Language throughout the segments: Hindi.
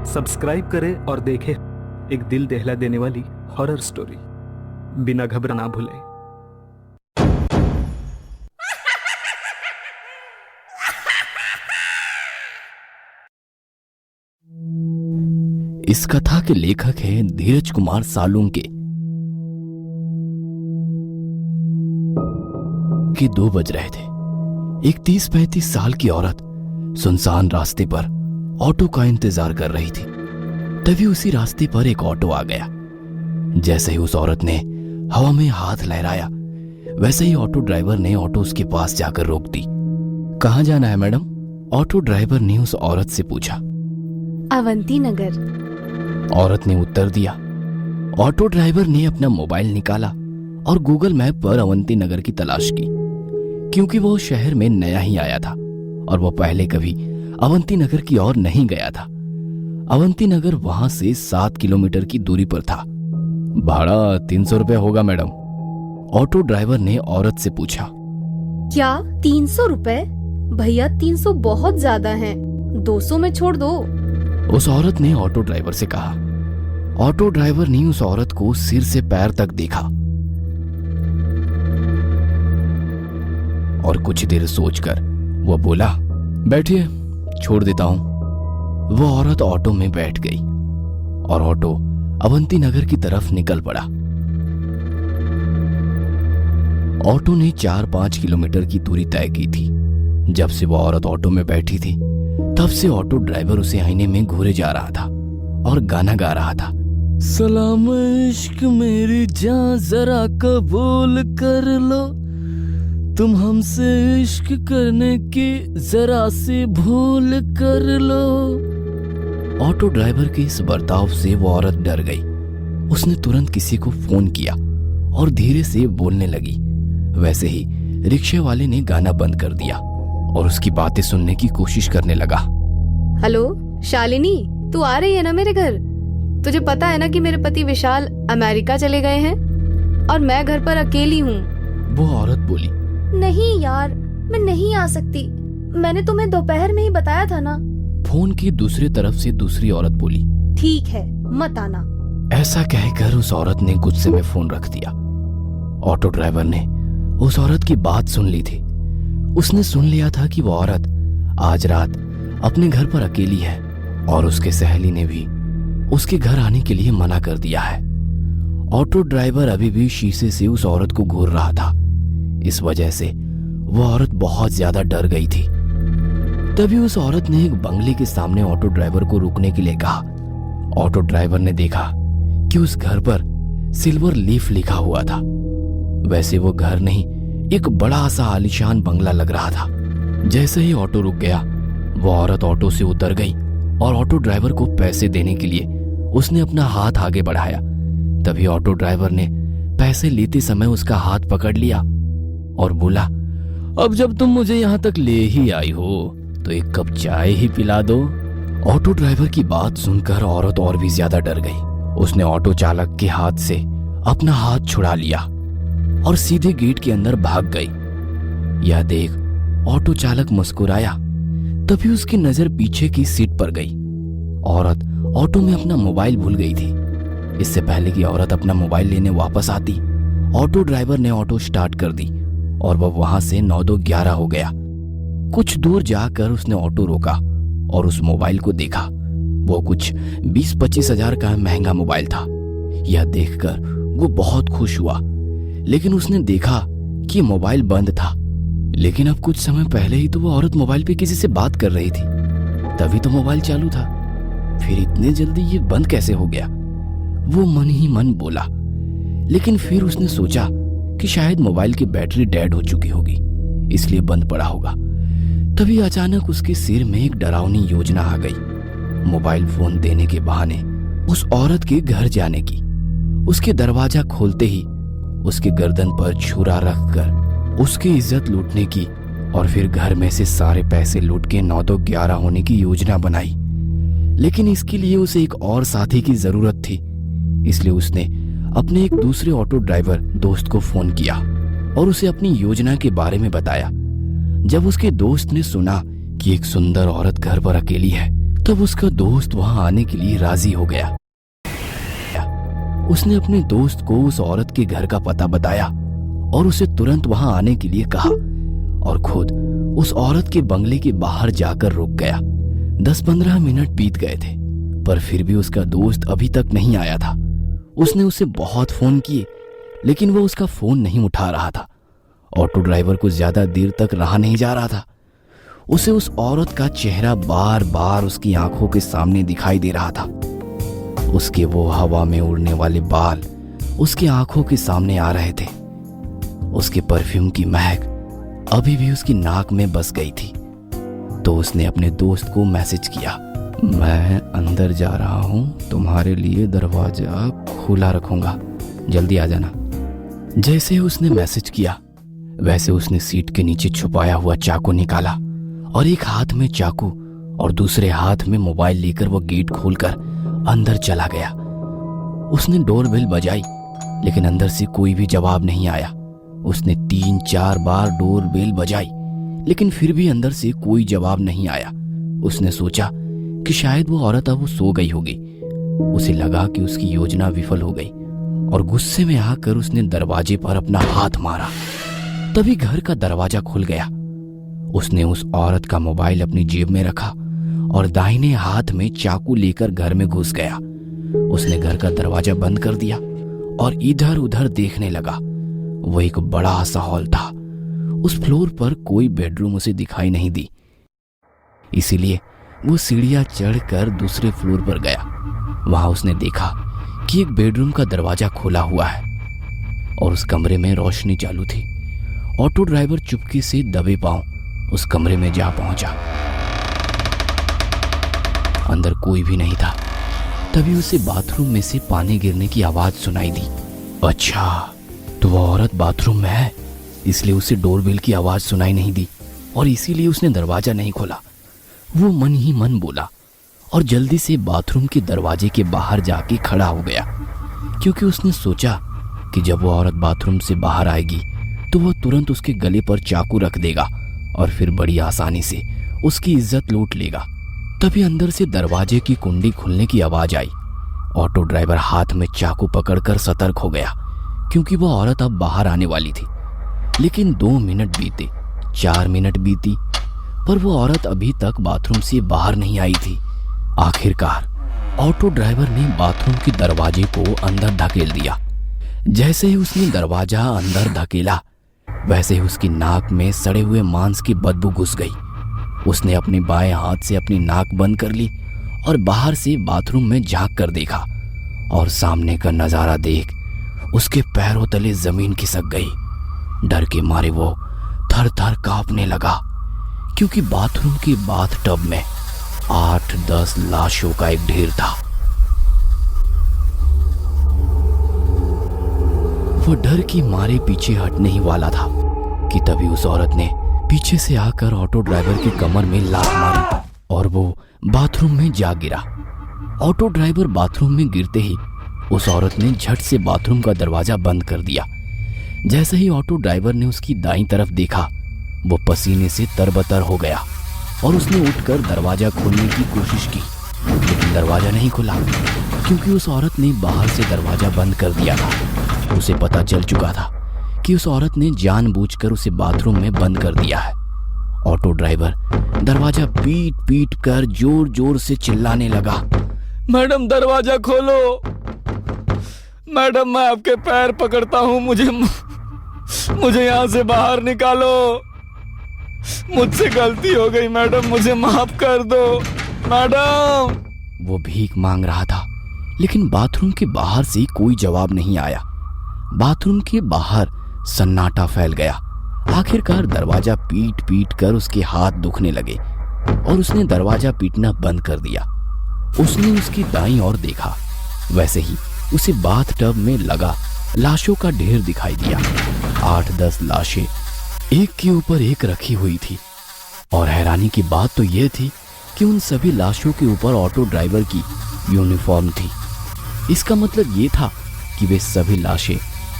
सब्सक्राइब करें और देखें एक दिल दहला देने वाली हॉरर स्टोरी। बिना घबराना भूलें। इस कथा के लेखक हैं धीरज कुमार सालुंके के 2 बज रहे थे। एक 30-35 साल की औरत सुनसान रास्ते पर ऑटो का इंतजार कर रही थी। तभी उसी रास्ते पर एक ऑटो आ गया। जैसे ही उस औरत ने हवा में हाथ लहराया, वैसे ही ऑटो ड्राइवर ने ऑटो उसके पास जाकर रोक दी। कहाँ जाना है मैडम? ऑटो ड्राइवर ने उस औरत से पूछा। अवंती नगर। औरत ने उत्तर दिया। ऑटो ड्राइवर ने अपना मोबाइल निकाला और गूगल मैप पर अवंती नगर की तलाश की, क्योंकि वो शहर में नया ही आया था और वो पहले कभी अवंती नगर की ओर नहीं गया था। अवंती नगर वहां से 7 किलोमीटर की दूरी पर था। भाड़ा 300 रुपये होगा मैडम, ऑटो ड्राइवर ने औरत से पूछा। क्या 300 रुपए? भैया 300 बहुत ज्यादा हैं, 200 में छोड़ दो। उस औरत ने ऑटो ड्राइवर से कहा। ऑटो ड्राइवर ने उस औरत को सिर से पैर तक देखा और कुछ देर सोचकर वो बोला, बैठिए, छोड़ देता हूं। वो औरत ऑटो में बैठ गई और ऑटो अवंती नगर की तरफ निकल पड़ा। ऑटो ने 4-5 किलोमीटर की दूरी तय की थी। जब से वो औरत ऑटो में बैठी थी, तब से ऑटो ड्राइवर उसे आईने में घूरे जा रहा था और गाना गा रहा था। सलाम इश्क मेरी जान जरा कबूल कर लो, तुम हमसे इश्क करने की जरा सी भूल कर लो। ऑटो ड्राइवर के इस बर्ताव से वो औरत डर गई। उसने तुरंत किसी को फोन किया और धीरे से बोलने लगी। वैसे ही रिक्शे वाले ने गाना बंद कर दिया और उसकी बातें सुनने की कोशिश करने लगा। हेलो शालिनी, तू आ रही है ना मेरे घर? तुझे पता है ना कि मेरे पति विशाल अमेरिका चले गए हैं और मैं घर पर अकेली हूँ। वो औरत बोली। नहीं यार, मैं नहीं आ सकती। मैंने तुम्हें दोपहर में ही बताया था ना। फोन की दूसरी तरफ से दूसरी औरत बोली। ठीक है, मत आना। ऐसा कहकर उस औरत ने गुस्से में फोन रख दिया। ऑटो ड्राइवर ने उस औरत की बात सुन ली थी। उसने सुन लिया था कि वो औरत आज रात अपने घर पर अकेली है और उसके सहेली ने भी उसके घर आने के लिए मना कर दिया है। ऑटो ड्राइवर अभी भी शीशे से उस औरत को घूर रहा था। इस वजह से वो औरत बहुत ज्यादा डर गई थी। तभी उस औरत ने एक बंगले के सामने ऑटो ड्राइवर को रुकने के लिए कहा। ऑटो ड्राइवर ने देखा कि उस घर पर सिल्वर लीफ लिखा हुआ था। वैसे वो घर नहीं, एक बड़ा सा आलीशान बंगला लग रहा था। जैसे ही ऑटो रुक गया, वो औरत ऑटो से उतर गई और ऑटो ड्राइवर को पैसे देने के लिए उसने अपना हाथ आगे बढ़ाया। तभी ऑटो ड्राइवर ने पैसे लेते समय उसका हाथ पकड़ लिया और बोला, अब जब तुम मुझे यहाँ तक ले ही आई हो तो एक कप चाय ही पिला दो। ऑटो ड्राइवर की बात सुनकर औरत और भी ज्यादा डर गई। उसने ऑटो चालक के हाथ से अपना हाथ छुड़ा लिया और सीधे गेट के अंदर भाग गई। यह देख ऑटो चालक मुस्कुराया। तभी उसकी नजर पीछे की सीट पर गई। औरत ऑटो में अपना मोबाइल भूल गई थी। इससे पहले कि औरत अपना मोबाइल लेने वापस आती, ऑटो ड्राइवर ने ऑटो स्टार्ट कर दी और वह वहां से 9-2-11 हो गया। कुछ दूर जाकर उसने ऑटो रोका और उस मोबाइल को देखा। वो कुछ 20-25 हजार का महंगा मोबाइल था। यह देखकर वो बहुत खुश हुआ, लेकिन उसने देखा कि मोबाइल बंद था। लेकिन अब कुछ समय पहले ही तो वो औरत मोबाइल पे किसी से बात कर रही थी, तभी तो मोबाइल चालू था। फिर इतने जल्दी ये बंद कैसे हो गया? वो मन ही मन बोला। लेकिन फिर उसने सोचा कि शायद मोबाइल की बैटरी डेड हो चुकी होगी, इसलिए बंद पड़ा होगा। तभी अचानक उसके सिर में एक डरावनी योजना आ गई। मोबाइल फोन देने के बहाने उस औरत के घर जाने की। उसके दरवाजा खोलते ही उसके गर्दन पर छुरा रखकर उसकी इज्जत लूटने की और फिर घर में से सारे पैसे लूट के 9-2-11 होने की योजना बनाई। लेकिन इसके लिए उसे एक और साथी की जरूरत थी, इसलिए उसने अपने एक दूसरे ऑटो ड्राइवर दोस्त को फोन किया और उसे अपनी योजना के बारे में बताया। जब उसके दोस्त ने सुना कि एक सुंदर औरत घर पर अकेली है, तब उसका दोस्त वहां आने के लिए राजी हो गया। उसने अपने दोस्त को उस औरत के घर का पता बताया और उसे तुरंत वहां आने के लिए कहा और खुद उस औरत के बंगले के बाहर जाकर रुक गया। 10-15 मिनट बीत गए थे, पर फिर भी उसका दोस्त अभी तक नहीं आया था। उसने उसे बहुत फोन किए, लेकिन वो उसका फोन नहीं उठा रहा था। ऑटो ड्राइवर को ज्यादा देर तक रहा नहीं जा रहा था। उसे उस औरत का चेहरा बार बार उसकी आंखों के सामने दिखाई दे रहा था। उसके वो हवा में उड़ने वाले बाल उसकी आंखों के सामने आ रहे थे। उसके परफ्यूम की महक अभी भी उसकी नाक में बस गई थी। तो उसने अपने दोस्त को मैसेज किया, मैं अंदर जा रहा हूं, तुम्हारे लिए दरवाजा खुला रखूंगा, जल्दी आ जाना। जैसे ही उसने मैसेज किया वैसे उसने सीट के नीचे छुपाया हुआ चाकू निकाला और एक हाथ में चाकू और दूसरे हाथ में मोबाइल लेकर वो गेट खोलकर अंदर चला गया। उसने डोरबेल बजाई, लेकिन अंदर से कोई भी जवाब नहीं आया। उसने 3-4 बार डोरबेल बजाई, लेकिन फिर भी अंदर से कोई जवाब नहीं आया। उसने सोचा कि शायद वो औरत अब सो गई होगी। उसे लगा कि उसकी योजना विफल हो गई और गुस्से में आकर उसने दरवाजे पर अपना हाथ मारा। तभी घर का दरवाजा खुल गया। उसने उस औरत का मोबाइल अपनी जेब में रखा और दाहिने हाथ में चाकू लेकर घर में घुस गया। उसने घर का दरवाजा बंद कर दिया और इधर उधर देखने लगा। वो एक बड़ा सा हॉल था। उस फ्लोर पर कोई बेडरूम उसे दिखाई नहीं दी, इसीलिए वो सीढ़ियां चढ़कर दूसरे फ्लोर पर गया। वहां उसने देखा कि एक बेडरूम का दरवाजा खुला हुआ है और उस कमरे में रोशनी चालू थी। ऑटो ड्राइवर चुपके से दबे पांव उस कमरे में जा पहुंचा। अंदर कोई भी नहीं था। तभी उसे बाथरूम में से पानी गिरने की आवाज सुनाई दी। अच्छा, तो वो औरत बाथरूम में है, इसलिए उसे डोरबेल की आवाज सुनाई नहीं दी और इसीलिए उसने दरवाजा नहीं खोला। वो मन ही मन बोला और जल्दी से बाथरूम के दरवाजे के बाहर जाके खड़ा हो गया, क्योंकि उसने सोचा कि जब वो औरत बाथरूम से बाहर आएगी तो वो तुरंत उसके गले पर चाकू रख देगा और फिर बड़ी आसानी से उसकी इज्जत लूट लेगा। तभी अंदर से दरवाजे की कुंडी खुलने की आवाज आई। ऑटो ड्राइवर हाथ में चाकू पकड़कर सतर्क हो गया, क्योंकि वो औरत अब बाहर आने वाली थी। लेकिन 2 मिनट बीते, 4 मिनट बीती, पर वो औरत अभी तक बाथरूम से बाहर नहीं आई थी। आखिरकार ऑटो ड्राइवर ने बाथरूम के दरवाजे को अंदर धकेल दिया। जैसे ही उसने दरवाजा अंदर धकेला वैसे ही उसकी नाक में सड़े हुए मांस की बदबू घुस गई। उसने अपने बाएं हाथ से अपनी नाक बंद कर ली और बाहर से बाथरूम में झांक कर देखा और सामने का नजारा देख उसके पैरों तले जमीन खिसक गई। डर के मारे वो थर थर कांपने लगा, क्योंकि बाथरूम के बाथटब में 8-10 लाशों का एक ढेर था। वो डर की मारे पीछे हटने ही वाला था कि तभी उस औरत ने पीछे से आकर ऑटो ड्राइवर की कमर में लात मारी और वो बाथरूम में जा गिरा। ऑटो ड्राइवर बाथरूम में गिरते ही उस औरत ने झट से बाथरूम का दरवाजा बंद कर दिया। जैसे ही ऑटो ड्राइवर ने उसकी दाईं तरफ देखा, वो पसीने से तरबतर हो गया और उसने उठकर दरवाजा खोलने की कोशिश की, लेकिन दरवाजा नहीं खुला, क्योंकि उस औरत ने बाहर से दरवाजा बंद कर दिया था। उसे पता चल चुका था कि उस औरत ने जानबूझकर उसे बाथरूम में बंद कर दिया है। ऑटो ड्राइवर दरवाजा पीट पीट कर जोर जोर से चिल्लाने लगा, मैडम दरवाजा खोलो, मैडम मैं आपके पैर पकड़ता हूं, मुझे यहां से बाहर निकालो, मुझसे गलती हो गई मैडम, मुझे माफ कर दो मैडम। वो भीख मांग रहा था, लेकिन बाथरूम के बाहर से कोई जवाब नहीं आया। बाथरूम के बाहर सन्नाटा फैल गया। आखिरकार दरवाजा पीट पीट कर उसके हाथ दुखने लगे और उसने दरवाजा पीटना बंद कर दिया। उसने उसकी दाईं ओर देखा, वैसे ही उसे बाथटब में लगा लाशों का ढेर दिखाई दिया। 8-10 लाशें एक के ऊपर एक रखी हुई थी और हैरानी की बात तो यह थी कि उन सभी लाशों के ऊपर ऑटो ड्राइवर की यूनिफॉर्म थी। इसका मतलब ये था कि वे सभी लाशें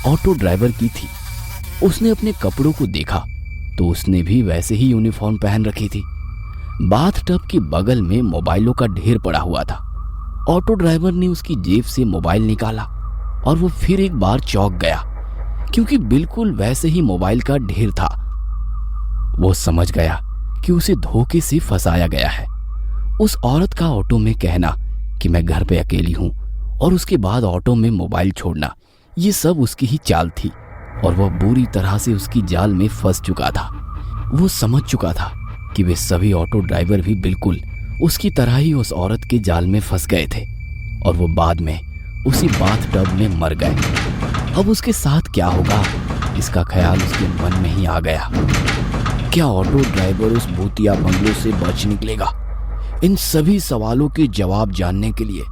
ऑटो ड्राइवर की थी। उसने अपने कपड़ों को देखा तो उसने भी वैसे ही यूनिफॉर्म पहन रखी थी। बाथटब के बगल में मोबाइलों का ढेर पड़ा हुआ था। ऑटो ड्राइवर ने उसकी जेब से मोबाइल निकाला और वो फिर एक बार चौंक गया, क्योंकि बिल्कुल वैसे ही मोबाइल का ढेर था। वो समझ गया कि उसे धोखे से फंसाया गया है। उस औरत का ऑटो में कहना कि मैं घर पे अकेली हूं और उसके बाद ऑटो में मोबाइल छोड़ना, ये सब उसकी ही चाल थी और वह बुरी तरह से उसकी जाल में फंस चुका था। वो समझ चुका था कि वे सभी ऑटो ड्राइवर भी बिल्कुल उसकी तरह ही उस औरत के जाल में फंस गए थे और वो बाद में उसी बाथटब में मर गए। अब उसके साथ क्या होगा, इसका ख्याल उसके मन में ही आ गया। क्या ऑटो ड्राइवर उस भूतिया बंगलों से बच निकलेगा? इन सभी सवालों के जवाब जानने के लिए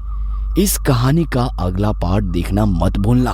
इस कहानी का अगला पार्ट देखना मत भूलना।